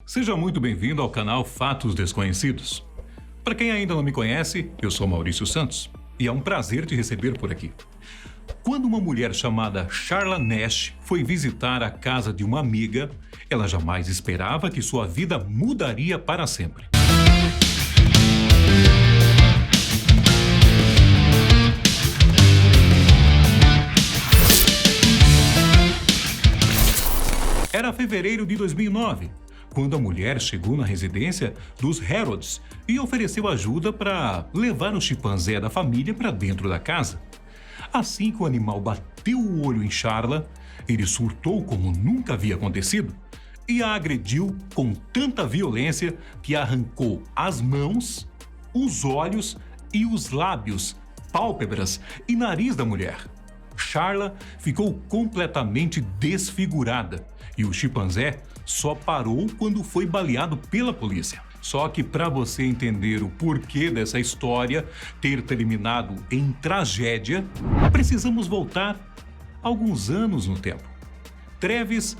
Seja muito bem-vindo ao canal Fatos Desconhecidos. Para quem ainda não me conhece, eu sou Maurício Santos e é um prazer te receber por aqui. Quando uma mulher chamada Charla Nash foi visitar a casa de uma amiga, ela jamais esperava que sua vida mudaria para sempre. Era fevereiro de 2009, quando a mulher chegou na residência dos Harrods e ofereceu ajuda para levar o chimpanzé da família para dentro da casa. Assim que o animal bateu o olho em Charla, ele surtou como nunca havia acontecido e a agrediu com tanta violência que arrancou as mãos, os olhos e os lábios, pálpebras e nariz da mulher. Charla ficou completamente desfigurada e o chimpanzé só parou quando foi baleado pela polícia. Só que para você entender o porquê dessa história ter terminado em tragédia, precisamos voltar alguns anos no tempo. Travis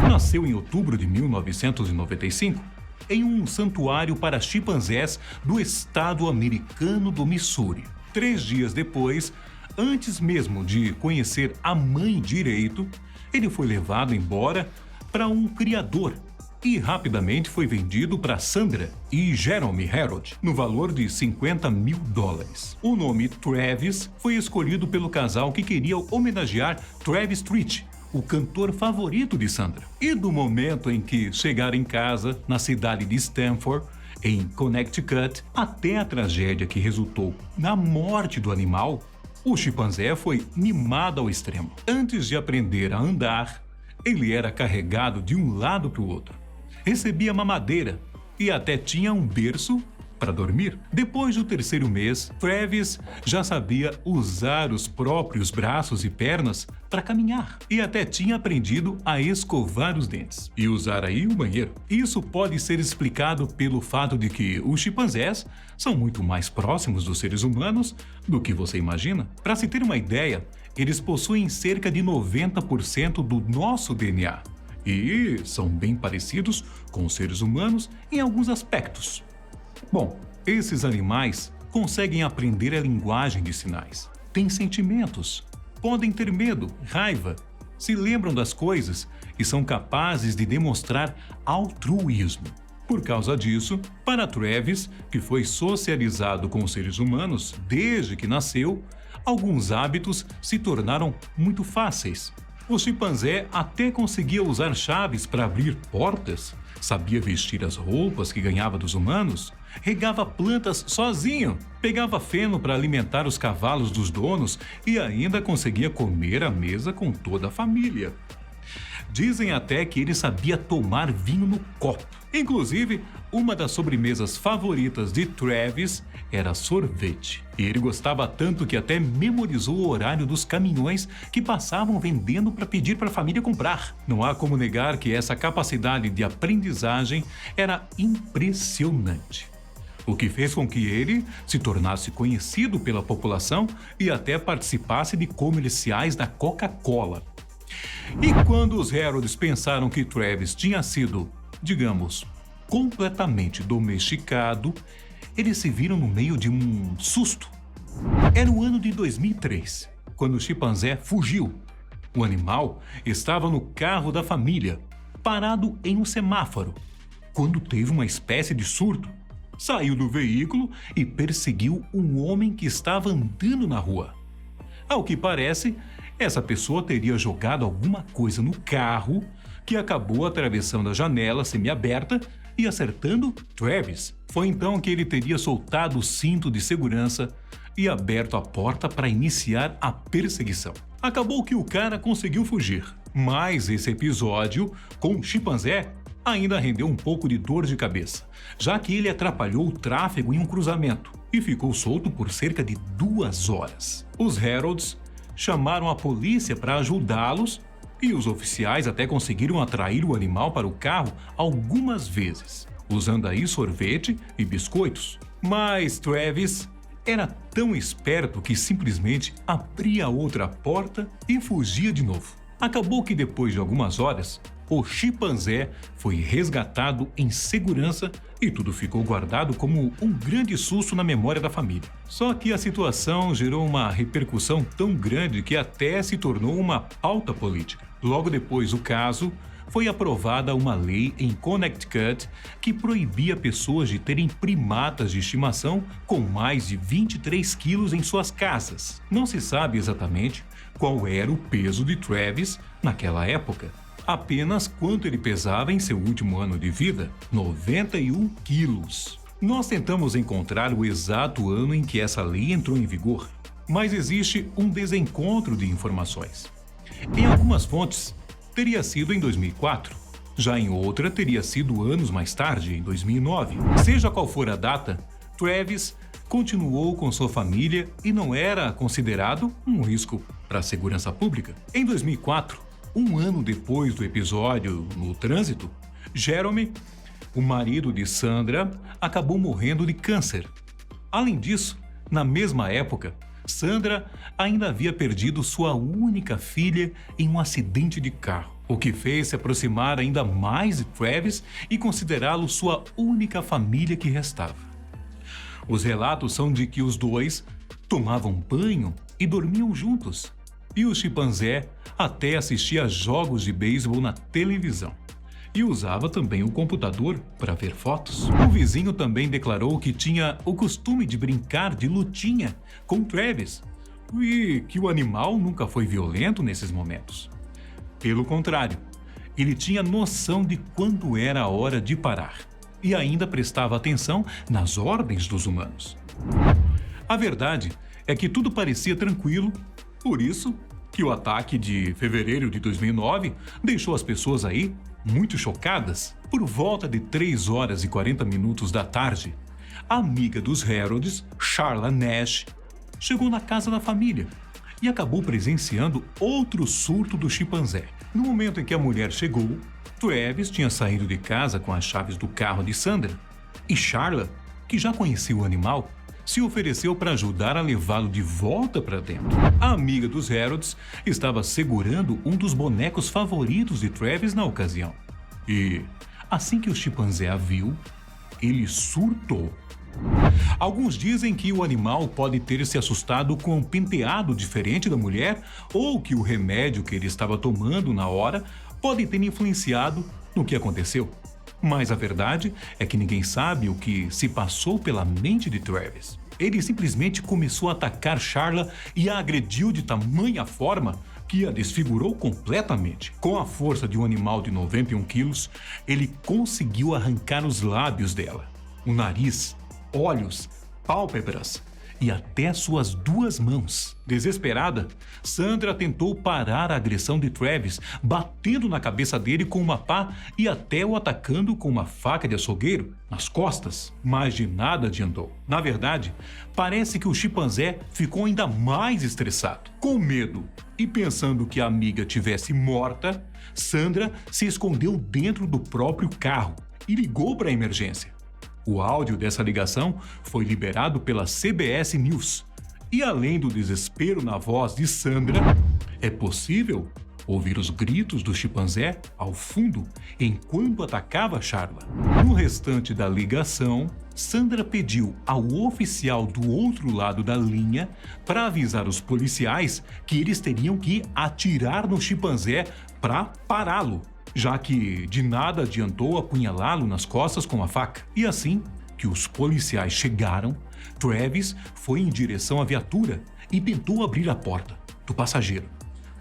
nasceu em outubro de 1995 em um santuário para chimpanzés do estado americano do Missouri. 3 dias depois, antes mesmo de conhecer a mãe direito, ele foi levado embora para um criador e rapidamente foi vendido para Sandra e Jeremy Harrod no valor de $50 mil. O nome Travis foi escolhido pelo casal que queria homenagear Travis Tritt, o cantor favorito de Sandra. E do momento em que chegaram em casa, na cidade de Stamford, em Connecticut, até a tragédia que resultou na morte do animal, o chimpanzé foi mimado ao extremo. Antes de aprender a andar, ele era carregado de um lado para o outro. Recebia mamadeira e até tinha um berço para dormir. Depois do 3º mês, Travis já sabia usar os próprios braços e pernas para caminhar e até tinha aprendido a escovar os dentes e usar aí o banheiro. Isso pode ser explicado pelo fato de que os chimpanzés são muito mais próximos dos seres humanos do que você imagina. Para se ter uma ideia, eles possuem cerca de 90% do nosso DNA e são bem parecidos com os seres humanos em alguns aspectos. Bom, esses animais conseguem aprender a linguagem de sinais, têm sentimentos, podem ter medo, raiva, se lembram das coisas e são capazes de demonstrar altruísmo. Por causa disso, para Travis, que foi socializado com os seres humanos desde que nasceu, alguns hábitos se tornaram muito fáceis. O chimpanzé até conseguia usar chaves para abrir portas, sabia vestir as roupas que ganhava dos humanos, regava plantas sozinho, pegava feno para alimentar os cavalos dos donos e ainda conseguia comer à mesa com toda a família. Dizem até que ele sabia tomar vinho no copo. Inclusive, uma das sobremesas favoritas de Travis era sorvete. E ele gostava tanto que até memorizou o horário dos caminhões que passavam vendendo para pedir para a família comprar. Não há como negar que essa capacidade de aprendizagem era impressionante. O que fez com que ele se tornasse conhecido pela população e até participasse de comerciais da Coca-Cola. E quando os Harrods pensaram que Travis tinha sido, digamos, completamente domesticado, eles se viram no meio de um susto. Era o ano de 2003, quando o chimpanzé fugiu. O animal estava no carro da família, parado em um semáforo, quando teve uma espécie de surto. Saiu do veículo e perseguiu um homem que estava andando na rua. Ao que parece, essa pessoa teria jogado alguma coisa no carro que acabou atravessando a janela semiaberta e acertando Travis. Foi então que ele teria soltado o cinto de segurança e aberto a porta para iniciar a perseguição. Acabou que o cara conseguiu fugir, mas esse episódio com o chimpanzé ainda rendeu um pouco de dor de cabeça, já que ele atrapalhou o tráfego em um cruzamento e ficou solto por cerca de 2 horas. Os Harrods chamaram a polícia para ajudá-los e os oficiais até conseguiram atrair o animal para o carro algumas vezes, usando aí sorvete e biscoitos. Mas Travis era tão esperto que simplesmente abria outra porta e fugia de novo. Acabou que depois de algumas horas, o chimpanzé foi resgatado em segurança e tudo ficou guardado como um grande susto na memória da família. Só que a situação gerou uma repercussão tão grande que até se tornou uma pauta política. Logo depois do caso, foi aprovada uma lei em Connecticut que proibia pessoas de terem primatas de estimação com mais de 23 quilos em suas casas. Não se sabe exatamente qual era o peso de Travis naquela época. Apenas quanto ele pesava em seu último ano de vida: 91 quilos. Nós tentamos encontrar o exato ano em que essa lei entrou em vigor, mas existe um desencontro de informações. Em algumas fontes, teria sido em 2004. Já em outra, teria sido anos mais tarde, em 2009. Seja qual for a data, Travis continuou com sua família e não era considerado um risco para a segurança pública. Em 2004, um ano depois do episódio no trânsito, Jeremy, o marido de Sandra, acabou morrendo de câncer. Além disso, na mesma época, Sandra ainda havia perdido sua única filha em um acidente de carro, o que fez se aproximar ainda mais de Travis e considerá-lo sua única família que restava. Os relatos são de que os dois tomavam banho e dormiam juntos, e o chimpanzé até assistia a jogos de beisebol na televisão. E usava também o computador para ver fotos. O vizinho também declarou que tinha o costume de brincar de lutinha com Travis e que o animal nunca foi violento nesses momentos. Pelo contrário, ele tinha noção de quando era a hora de parar e ainda prestava atenção nas ordens dos humanos. A verdade é que tudo parecia tranquilo, por isso que o ataque de fevereiro de 2009 deixou as pessoas aí muito chocadas. Por volta de 3h40 da tarde, a amiga dos Harrods, Charla Nash, chegou na casa da família e acabou presenciando outro surto do chimpanzé. No momento em que a mulher chegou, Travis tinha saído de casa com as chaves do carro de Sandra e Charla, que já conhecia o animal, se ofereceu para ajudar a levá-lo de volta para dentro. A amiga dos Harrods estava segurando um dos bonecos favoritos de Travis na ocasião. E, assim que o chimpanzé a viu, ele surtou. Alguns dizem que o animal pode ter se assustado com um penteado diferente da mulher ou que o remédio que ele estava tomando na hora pode ter influenciado no que aconteceu. Mas a verdade é que ninguém sabe o que se passou pela mente de Travis. Ele simplesmente começou a atacar Charla e a agrediu de tamanha forma que a desfigurou completamente. Com a força de um animal de 91 quilos, ele conseguiu arrancar os lábios dela, o nariz, olhos, pálpebras e até suas 2 mãos. Desesperada, Sandra tentou parar a agressão de Travis, batendo na cabeça dele com uma pá e até o atacando com uma faca de açougueiro nas costas, mas de nada adiantou. Na verdade, parece que o chimpanzé ficou ainda mais estressado. Com medo e pensando que a amiga tivesse morta, Sandra se escondeu dentro do próprio carro e ligou para a emergência. O áudio dessa ligação foi liberado pela CBS News. E além do desespero na voz de Sandra, é possível ouvir os gritos do chimpanzé ao fundo enquanto atacava Charla. No restante da ligação, Sandra pediu ao oficial do outro lado da linha para avisar os policiais que eles teriam que atirar no chimpanzé para pará-lo, já que de nada adiantou apunhalá-lo nas costas com a faca. E assim que os policiais chegaram, Travis foi em direção à viatura e tentou abrir a porta do passageiro,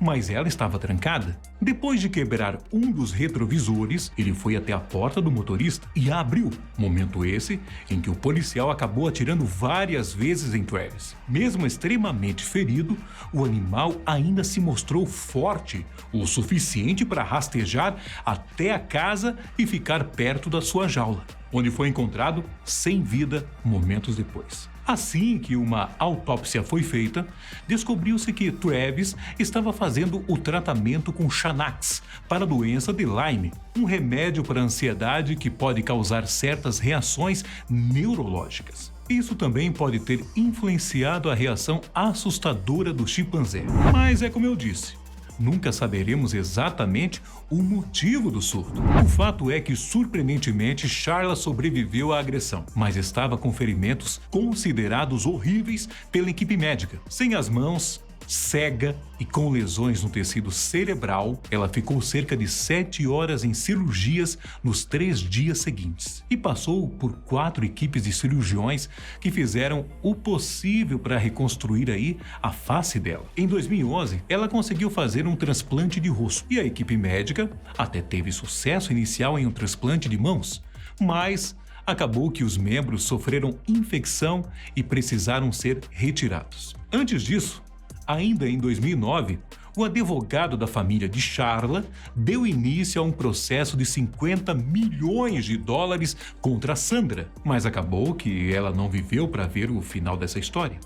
mas ela estava trancada. Depois de quebrar um dos retrovisores, ele foi até a porta do motorista e a abriu. Momento esse em que o policial acabou atirando várias vezes em Travis. Mesmo extremamente ferido, o animal ainda se mostrou forte o suficiente para rastejar até a casa e ficar perto da sua jaula, onde foi encontrado sem vida momentos depois. Assim que uma autópsia foi feita, descobriu-se que Travis estava fazendo o tratamento com Xanax para a doença de Lyme, um remédio para a ansiedade que pode causar certas reações neurológicas. Isso também pode ter influenciado a reação assustadora do chimpanzé. Mas é como eu disse, Nunca saberemos exatamente o motivo do surto. O fato é que, surpreendentemente, Charla sobreviveu à agressão, mas estava com ferimentos considerados horríveis pela equipe médica. Sem as mãos, cega e com lesões no tecido cerebral, ela ficou cerca de 7 horas em cirurgias nos 3 dias seguintes e passou por 4 equipes de cirurgiões que fizeram o possível para reconstruir aí a face dela. Em 2011, ela conseguiu fazer um transplante de rosto e a equipe médica até teve sucesso inicial em um transplante de mãos, mas acabou que os membros sofreram infecção e precisaram ser retirados. Antes disso, ainda em 2009, o advogado da família de Charla deu início a um processo de 50 milhões de dólares contra Sandra, mas acabou que ela não viveu para ver o final dessa história.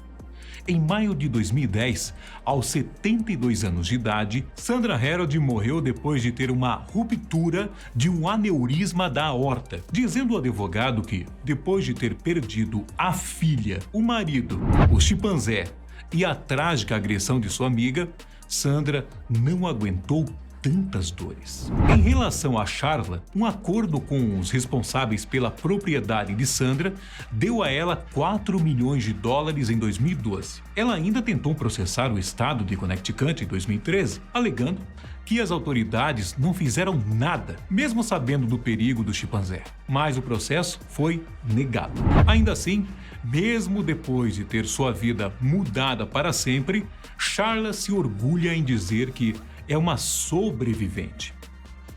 Em maio de 2010, aos 72 anos de idade, Sandra Herold morreu depois de ter uma ruptura de um aneurisma da aorta, dizendo o advogado que, depois de ter perdido a filha, o marido, o chimpanzé e a trágica agressão de sua amiga, Sandra não aguentou tantas dores. Em relação a Charla, um acordo com os responsáveis pela propriedade de Sandra deu a ela 4 milhões de dólares em 2012. Ela ainda tentou processar o estado de Connecticut em 2013, alegando que as autoridades não fizeram nada, mesmo sabendo do perigo do chimpanzé. Mas o processo foi negado. Ainda assim, mesmo depois de ter sua vida mudada para sempre, Charla se orgulha em dizer que é uma sobrevivente.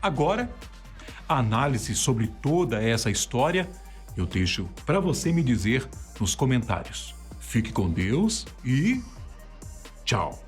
Agora, a análise sobre toda essa história eu deixo para você me dizer nos comentários. Fique com Deus e tchau!